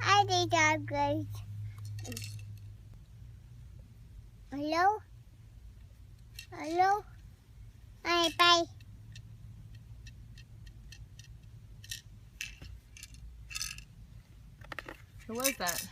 I think I'm great. Hello? Hello? Bye bye. Who was that?